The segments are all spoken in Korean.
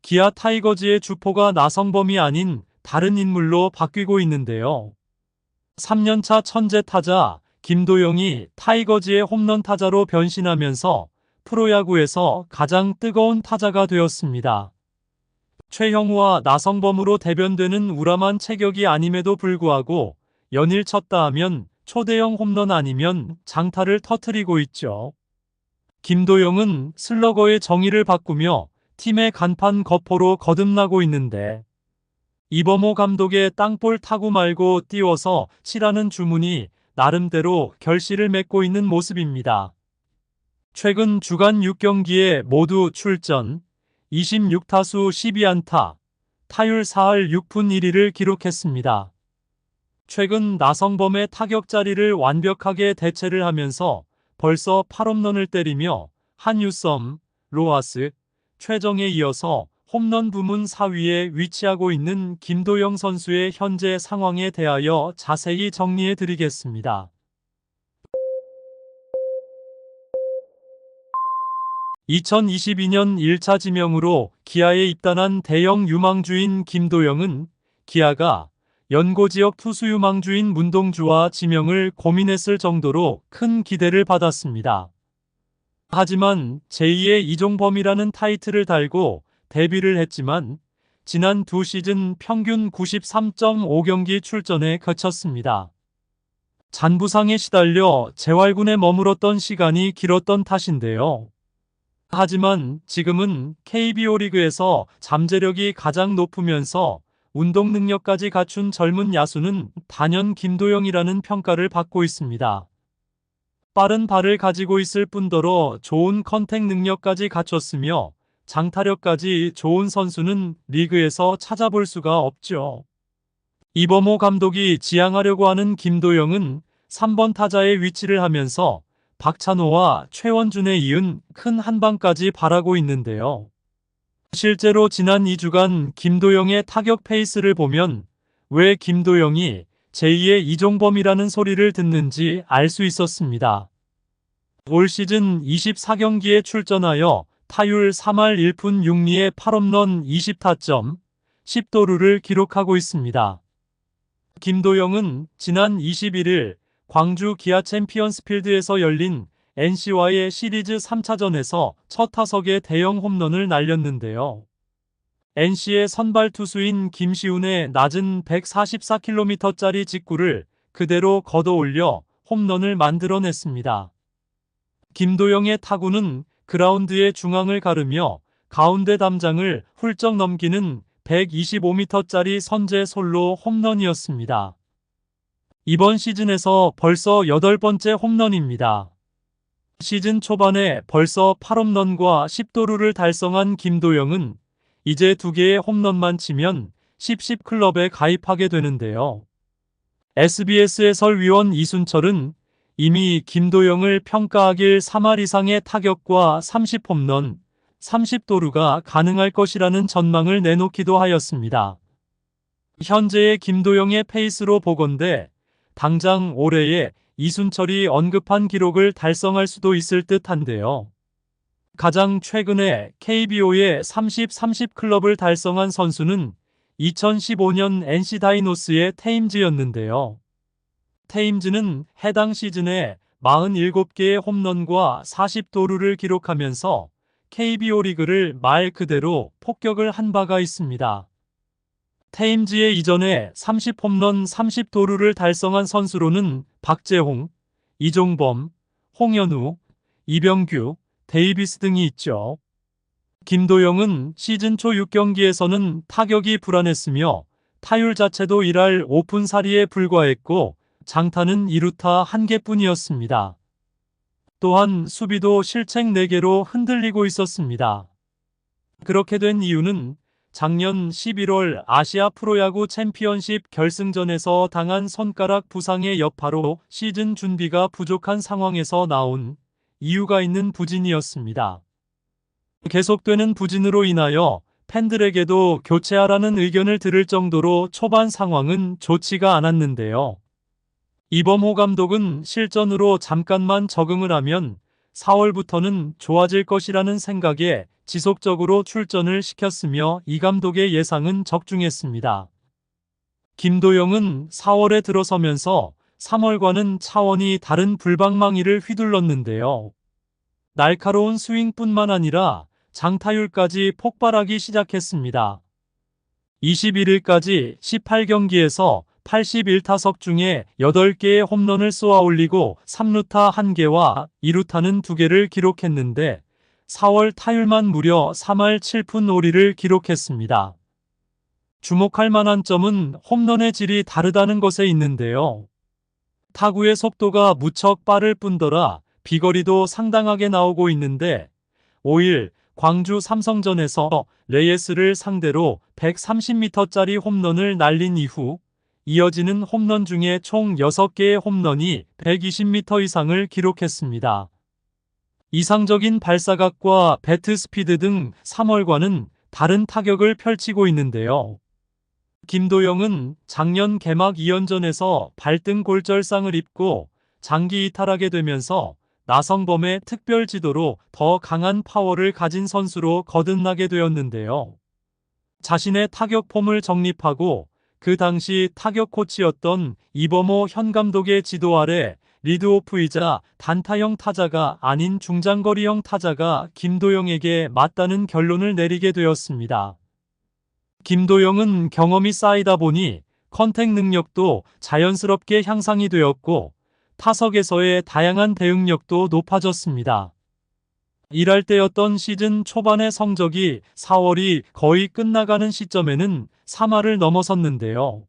기아 타이거즈의 주포가 나성범이 아닌 다른 인물로 바뀌고 있는데요. 3년차 천재 타자 김도영이 타이거즈의 홈런 타자로 변신하면서 프로야구에서 가장 뜨거운 타자가 되었습니다. 최형우와 나성범으로 대변되는 우람한 체격이 아님에도 불구하고 연일 쳤다 하면 초대형 홈런 아니면 장타를 터뜨리고 있죠. 김도영은 슬러거의 정의를 바꾸며 팀의 간판 거포로 거듭나고 있는데 이범호 감독의 땅볼 타구 말고 띄워서 치라는 주문이 나름대로 결실을 맺고 있는 모습입니다. 최근 주간 6경기에 모두 출전, 26타수 12안타, 타율 4할 6푼 1리를 기록했습니다. 최근 나성범의 타격 자리를 완벽하게 대체를 하면서 벌써 8홈런을 때리며 한유섬, 로하스, 최정에 이어서 홈런 부문 4위에 위치하고 있는 김도영 선수의 현재 상황에 대하여 자세히 정리해 드리겠습니다. 2022년 1차 지명으로 기아에 입단한 대형 유망주인 김도영은 기아가 연고 지역 투수 유망주인 문동주와 지명을 고민했을 정도로 큰 기대를 받았습니다. 하지만 제2의 이종범이라는 타이틀을 달고 데뷔를 했지만 지난 두 시즌 평균 93.5경기 출전에 그쳤습니다. 잔부상에 시달려 재활군에 머물었던 시간이 길었던 탓인데요. 하지만 지금은 KBO 리그에서 잠재력이 가장 높으면서 운동 능력까지 갖춘 젊은 야수는 단연 김도영이라는 평가를 받고 있습니다. 빠른 발을 가지고 있을 뿐더러 좋은 컨택 능력까지 갖췄으며 장타력까지 좋은 선수는 리그에서 찾아볼 수가 없죠. 이범호 감독이 지향하려고 하는 김도영은 3번 타자의 위치를 하면서 박찬호와 최원준에 이은 큰 한방까지 바라고 있는데요. 실제로 지난 2주간 김도영의 타격 페이스를 보면 왜 김도영이 제2의 이종범이라는 소리를 듣는지 알 수 있었습니다. 올 시즌 24경기에 출전하여 타율 3할 1푼 6리에 8홈런 20타점, 10도루를 기록하고 있습니다. 김도영은 지난 21일 광주 기아 챔피언스필드에서 열린 NC와의 시리즈 3차전에서 첫 타석에 대형 홈런을 날렸는데요. NC의 선발 투수인 김시훈의 낮은 144km짜리 직구를 그대로 걷어올려 홈런을 만들어냈습니다. 김도영의 타구는 그라운드의 중앙을 가르며 가운데 담장을 훌쩍 넘기는 125m짜리 선제 솔로 홈런이었습니다. 이번 시즌에서 벌써 8번째 홈런입니다. 시즌 초반에 벌써 8홈런과 10도루를 달성한 김도영은 이제 2개의 홈런만 치면 10클럽에 가입하게 되는데요. SBS 해설위원 이순철은 이미 김도영을 평가하길 3할 이상의 타격과 30홈런, 30도루가 가능할 것이라는 전망을 내놓기도 하였습니다. 현재의 김도영의 페이스로 보건대 당장 올해에 이순철이 언급한 기록을 달성할 수도 있을 듯한데요. 가장 최근에 KBO의 30클럽을 달성한 선수는 2015년 NC 다이노스의 테임즈였는데요. 테임즈는 해당 시즌에 47개의 홈런과 40도루를 기록하면서 KBO 리그를 말 그대로 폭격을 한 바가 있습니다. 테임즈의 이전에 30홈런 30도루를 달성한 선수로는 박재홍, 이종범, 홍현우, 이병규, 데이비스 등이 있죠. 김도영은 시즌 초 6경기에서는 타격이 불안했으며 타율 자체도 1할 5푼 4리에 불과했고 장타는 2루타 1개뿐이었습니다. 또한 수비도 실책 4개로 흔들리고 있었습니다. 그렇게 된 이유는 작년 11월 아시아 프로야구 챔피언십 결승전에서 당한 손가락 부상의 여파로 시즌 준비가 부족한 상황에서 나온 이유가 있는 부진이었습니다. 계속되는 부진으로 인하여 팬들에게도 교체하라는 의견을 들을 정도로 초반 상황은 좋지가 않았는데요. 이범호 감독은 실전으로 잠깐만 적응을 하면 4월부터는 좋아질 것이라는 생각에 지속적으로 출전을 시켰으며 이 감독의 예상은 적중했습니다. 김도영은 4월에 들어서면서 3월과는 차원이 다른 불방망이를 휘둘렀는데요. 날카로운 스윙뿐만 아니라 장타율까지 폭발하기 시작했습니다. 21일까지 18경기에서 81타석 중에 8개의 홈런을 쏘아 올리고 3루타 1개와 2루타는 2개를 기록했는데 4월 타율만 무려 3할 7푼 5리를 기록했습니다. 주목할 만한 점은 홈런의 질이 다르다는 것에 있는데요. 타구의 속도가 무척 빠를 뿐더러 비거리도 상당하게 나오고 있는데 5일 광주 삼성전에서 레이스를 상대로 130m짜리 홈런을 날린 이후 이어지는 홈런 중에 총 6개의 홈런이 120m 이상을 기록했습니다. 이상적인 발사각과 배트 스피드 등 3월과는 다른 타격을 펼치고 있는데요. 김도영은 작년 개막 2연전에서 발등 골절상을 입고 장기 이탈하게 되면서 나성범의 특별 지도로 더 강한 파워를 가진 선수로 거듭나게 되었는데요. 자신의 타격 폼을 정립하고 그 당시 타격 코치였던 이범호 현 감독의 지도 아래 리드오프이자 단타형 타자가 아닌 중장거리형 타자가 김도영에게 맞다는 결론을 내리게 되었습니다. 김도영은 경험이 쌓이다 보니 컨택 능력도 자연스럽게 향상이 되었고 타석에서의 다양한 대응력도 높아졌습니다. 일할 때였던 시즌 초반의 성적이 4월이 거의 끝나가는 시점에는 3할을 넘어섰는데요.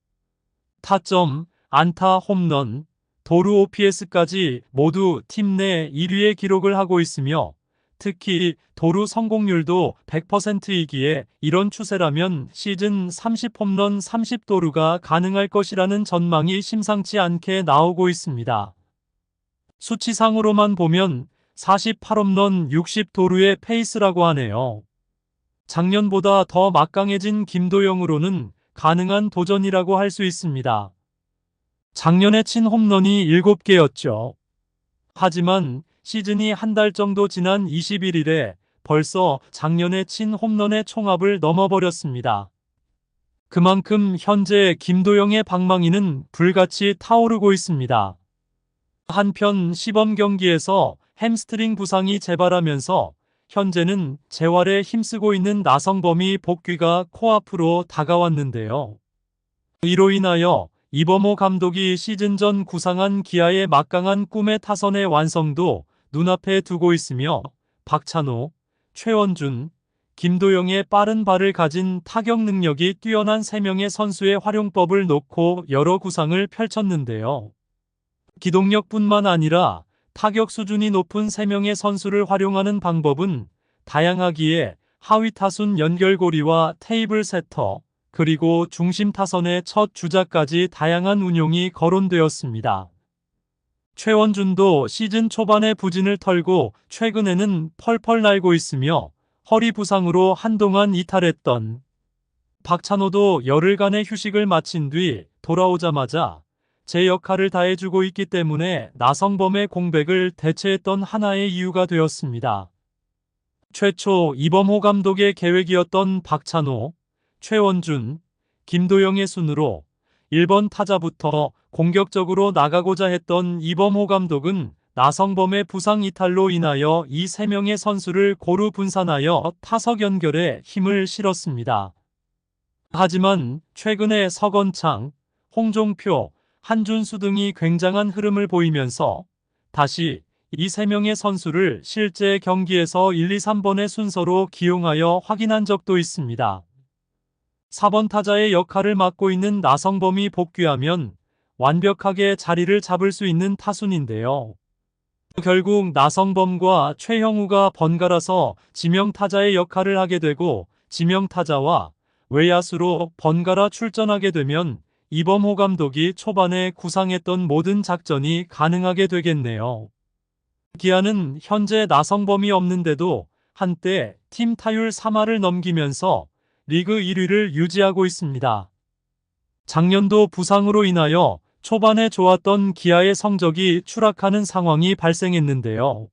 타점, 안타, 홈런, 도루 OPS까지 모두 팀 내 1위의 기록을 하고 있으며 특히 도루 성공률도 100%이기에 이런 추세라면 시즌 30홈런 30도루가 가능할 것이라는 전망이 심상치 않게 나오고 있습니다. 수치상으로만 보면 48홈런 60도루의 페이스라고 하네요. 작년보다 더 막강해진 김도영으로는 가능한 도전이라고 할 수 있습니다. 작년에 친 홈런이 7개였죠. 하지만 시즌이 한 달 정도 지난 21일에 벌써 작년에 친 홈런의 총합을 넘어버렸습니다. 그만큼 현재 김도영의 방망이는 불같이 타오르고 있습니다. 한편 시범 경기에서 햄스트링 부상이 재발하면서 현재는 재활에 힘쓰고 있는 나성범이 복귀가 코앞으로 다가왔는데요. 이로 인하여 이범호 감독이 시즌 전 구상한 기아의 막강한 꿈의 타선의 완성도 눈앞에 두고 있으며 박찬호, 최원준, 김도영의 빠른 발을 가진 타격 능력이 뛰어난 3명의 선수의 활용법을 놓고 여러 구상을 펼쳤는데요. 기동력뿐만 아니라 타격 수준이 높은 3명의 선수를 활용하는 방법은 다양하기에 하위 타순 연결고리와 테이블 세터, 그리고 중심 타선의 첫 주자까지 다양한 운용이 거론되었습니다. 최원준도 시즌 초반에 부진을 털고 최근에는 펄펄 날고 있으며 허리 부상으로 한동안 이탈했던 박찬호도 열흘간의 휴식을 마친 뒤 돌아오자마자 제 역할을 다해주고 있기 때문에 나성범의 공백을 대체했던 하나의 이유가 되었습니다. 최초 이범호 감독의 계획이었던 박찬호, 최원준, 김도영의 순으로 1번 타자부터 공격적으로 나가고자 했던 이범호 감독은 나성범의 부상 이탈로 인하여 이 3명의 선수를 고루 분산하여 타석 연결에 힘을 실었습니다. 하지만 최근에 서건창, 홍종표, 한준수 등이 굉장한 흐름을 보이면서 다시 이 3명의 선수를 실제 경기에서 1, 2, 3번의 순서로 기용하여 확인한 적도 있습니다. 4번 타자의 역할을 맡고 있는 나성범이 복귀하면 완벽하게 자리를 잡을 수 있는 타순인데요. 결국 나성범과 최형우가 번갈아서 지명타자의 역할을 하게 되고 지명타자와 외야수로 번갈아 출전하게 되면 이범호 감독이 초반에 구상했던 모든 작전이 가능하게 되겠네요. 기아는 현재 나성범이 없는데도 한때 팀 타율 3할을 넘기면서 리그 1위를 유지하고 있습니다. 작년도 부상으로 인하여 초반에 좋았던 기아의 성적이 추락하는 상황이 발생했는데요.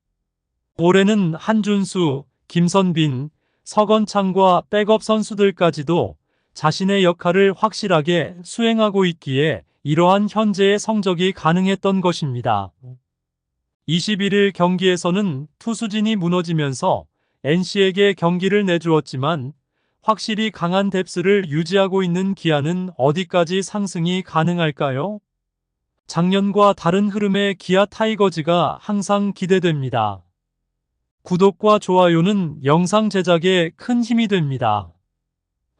올해는 한준수, 김선빈, 서건창과 백업 선수들까지도 자신의 역할을 확실하게 수행하고 있기에 이러한 현재의 성적이 가능했던 것입니다. 21일 경기에서는 투수진이 무너지면서 NC에게 경기를 내주었지만 확실히 강한 뎁스를 유지하고 있는 기아는 어디까지 상승이 가능할까요? 작년과 다른 흐름의 기아 타이거즈가 항상 기대됩니다. 구독과 좋아요는 영상 제작에 큰 힘이 됩니다.